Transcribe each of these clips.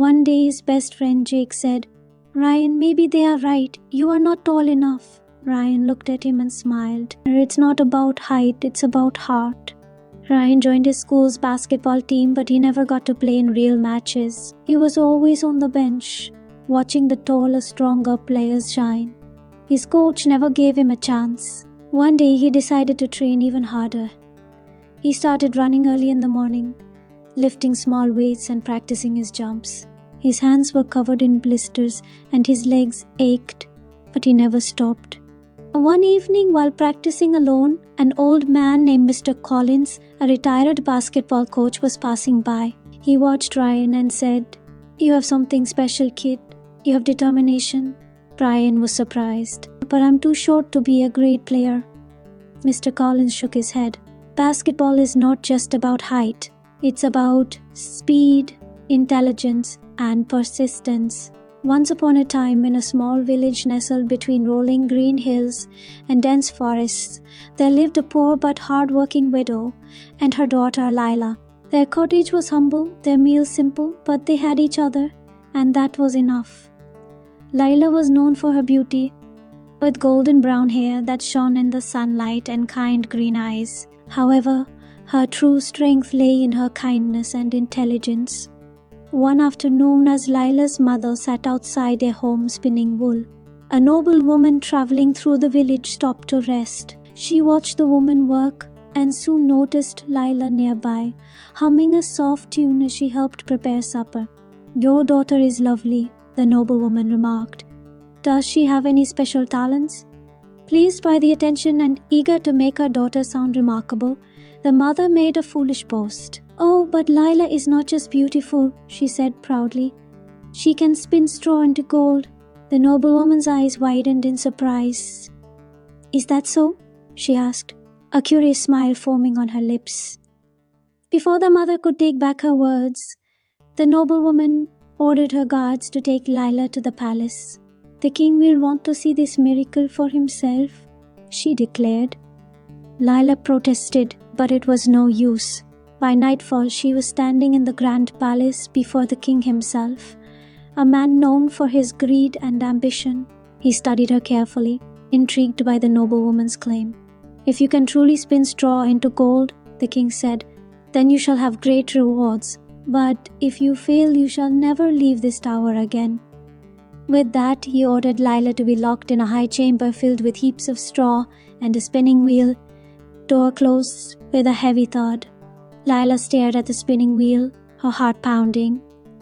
One day his best friend Jake said, "Ryan, maybe they are right. You are not tall enough." Ryan looked at him and smiled. "It's not about height, it's about heart." Ryan joined his school's basketball team, but he never got to play in real matches. He was always on the bench, watching the taller, stronger players shine. His coach never gave him a chance. One day he decided to train even harder. He started running early in the morning, lifting small weights and practicing his jumps. His hands were covered in blisters and his legs ached, but he never stopped. One evening, while practicing alone, an old man named Mr. Collins, a retired basketball coach, was passing by. He watched Ryan and said, "You have something special, kid. You have determination." Ryan was surprised. "But I'm too short to be a great player." Mr. Collins shook his head. "Basketball is not just about height. It's about speed, intelligence, and persistence." Once upon a time, in a small village nestled between rolling green hills and dense forests, there lived a poor but hard-working widow and her daughter Lila. Their cottage was humble, their meals simple, but they had each other, and that was enough. Lila was known for her beauty, with golden brown hair that shone in the sunlight and kind green eyes. However, her true strength lay in her kindness and intelligence. One afternoon, as Lila's mother sat outside their home spinning wool, a noble woman traveling through the village stopped to rest. She watched the woman work and soon noticed Lila nearby, humming a soft tune as she helped prepare supper. "Your daughter is lovely," the noble woman remarked. "Does she have any special talents?" Pleased by the attention and eager to make her daughter sound remarkable, the mother made a foolish boast. "Oh, but Lila is not just beautiful," she said proudly. "She can spin straw into gold." The noblewoman's eyes widened in surprise. "Is that so?" she asked, a curious smile forming on her lips. Before the mother could take back her words, the noblewoman ordered her guards to take Lila to the palace. "The king will want to see this miracle for himself," she declared. Lila protested, but it was no use. By nightfall, she was standing in the grand palace before the king himself, a man known for his greed and ambition. He studied her carefully, intrigued by the noblewoman's claim. "If you can truly spin straw into gold," the king said, "then you shall have great rewards. But if you fail, you shall never leave this tower again." With that, he ordered Lila to be locked in a high chamber filled with heaps of straw and a spinning wheel. Door closed with a heavy thud. Lila stared at the spinning wheel, her heart pounding.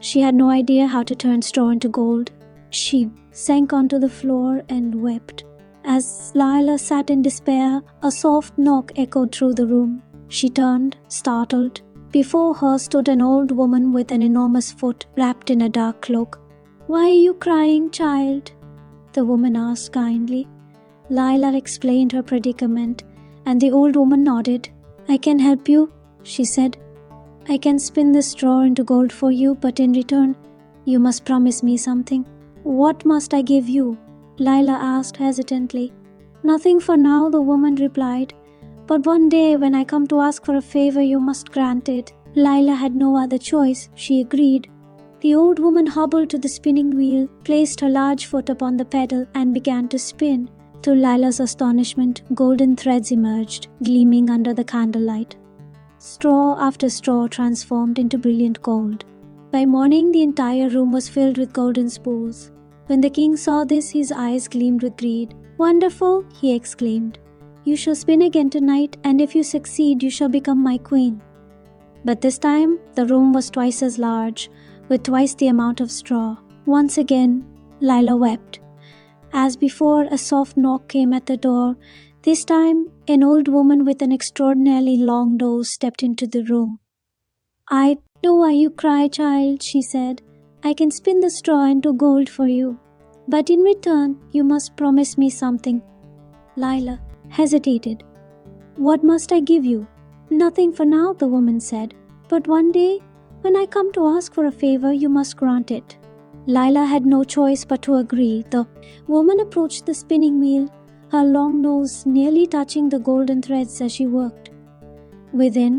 She had no idea how to turn straw into gold. She sank onto the floor and wept. As Lila sat in despair, a soft knock echoed through the room. She turned, startled. Before her stood an old woman with an enormous foot wrapped in a dark cloak. "Why are you crying, child?" the woman asked kindly. Lila explained her predicament, and the old woman nodded. "I can help you," she said. "I can spin the straw into gold for you, but in return, you must promise me something." "What must I give you?" Lila asked hesitantly. "Nothing for now," the woman replied. "But one day when I come to ask for a favor, you must grant it." Lila had no other choice. She agreed. The old woman hobbled to the spinning wheel, placed her large foot upon the pedal, and began to spin. To Lila's astonishment, golden threads emerged, gleaming under the candlelight. Straw after straw transformed into brilliant gold. By morning, the entire room was filled with golden spools. When the king saw this, his eyes gleamed with greed. "Wonderful!" he exclaimed. "You shall spin again tonight, and if you succeed, you shall become my queen." But this time, the room was twice as large, with twice the amount of straw. Once again, Lila wept. As before, a soft knock came at the door. This time, an old woman with an extraordinarily long nose stepped into the room. "I know why you cry, child," she said. "I can spin the straw into gold for you. But in return, you must promise me something." Lila hesitated. "What must I give you?" "Nothing for now," the woman said. "But one day, when I come to ask for a favor, you must grant it." Lila had no choice but to agree. The woman approached the spinning wheel, her long nose nearly touching the golden threads as she worked. Within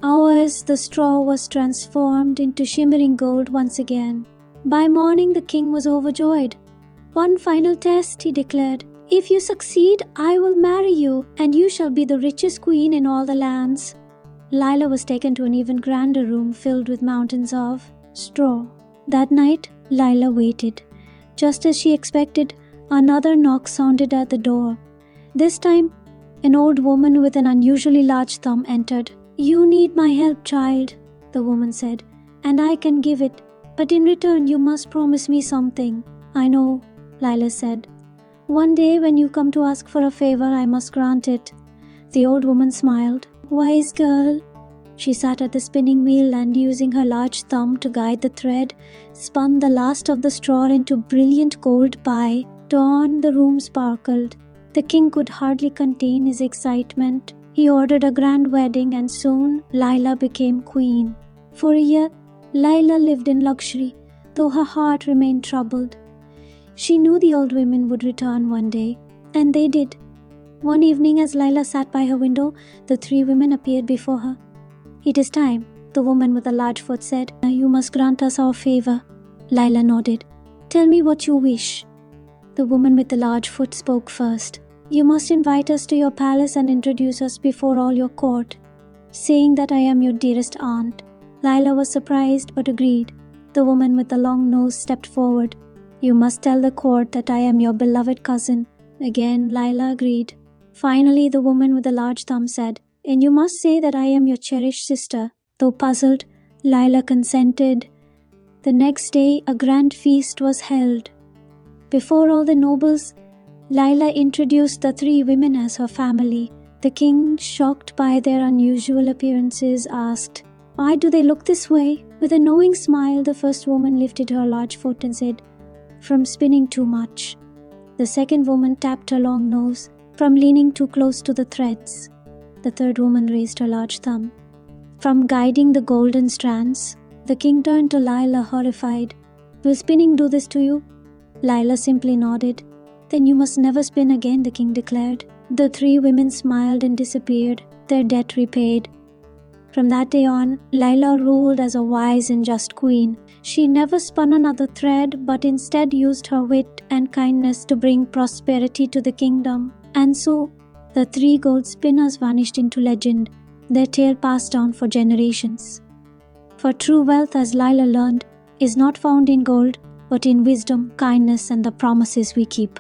hours, the straw was transformed into shimmering gold once again. By morning, the king was overjoyed. "One final test," he declared. "If you succeed, I will marry you, and you shall be the richest queen in all the lands." Lila was taken to an even grander room filled with mountains of straw. That night, Lila waited. Just as she expected, another knock sounded at the door. This time, an old woman with an unusually large thumb entered. "You need my help, child," the woman said, "and I can give it. But in return, you must promise me something." "I know," Lila said. "One day when you come to ask for a favor, I must grant it." The old woman smiled. "Wise girl." She sat at the spinning wheel and, using her large thumb to guide the thread, spun the last of the straw into brilliant gold. By dawn, the room sparkled. The king could hardly contain his excitement. He ordered a grand wedding, and soon Lila became queen. For a year, Lila lived in luxury, though her heart remained troubled. She knew the old women would return one day, and they did. One evening, as Lila sat by her window, the three women appeared before her. "It is time," the woman with the large foot said. "You must grant us our favor." Lila nodded. "Tell me what you wish." The woman with the large foot spoke first. "You must invite us to your palace and introduce us before all your court, saying that I am your dearest aunt." Lila was surprised but agreed. The woman with the long nose stepped forward. "You must tell the court that I am your beloved cousin." Again, Lila agreed. Finally, the woman with the large thumb said, "And you must say that I am your cherished sister." Though puzzled, Lila consented. The next day, a grand feast was held. Before all the nobles, Lila introduced the three women as her family. The king, shocked by their unusual appearances, asked, "Why do they look this way?" With a knowing smile, the first woman lifted her large foot and said, "From spinning too much." The second woman tapped her long nose, "From leaning too close to the threads." The third woman raised her large thumb, "From guiding the golden strands." The king turned to Lila, horrified. "Will spinning do this to you?" Lila simply nodded. "Then you must never spin again," the king declared. The three women smiled and disappeared, their debt repaid. From that day on, Lila ruled as a wise and just queen. She never spun another thread, but instead used her wit and kindness to bring prosperity to the kingdom. And so, the three gold spinners vanished into legend, their tale passed down for generations. For true wealth, as Lila learned, is not found in gold, but in wisdom, kindness, and the promises we keep.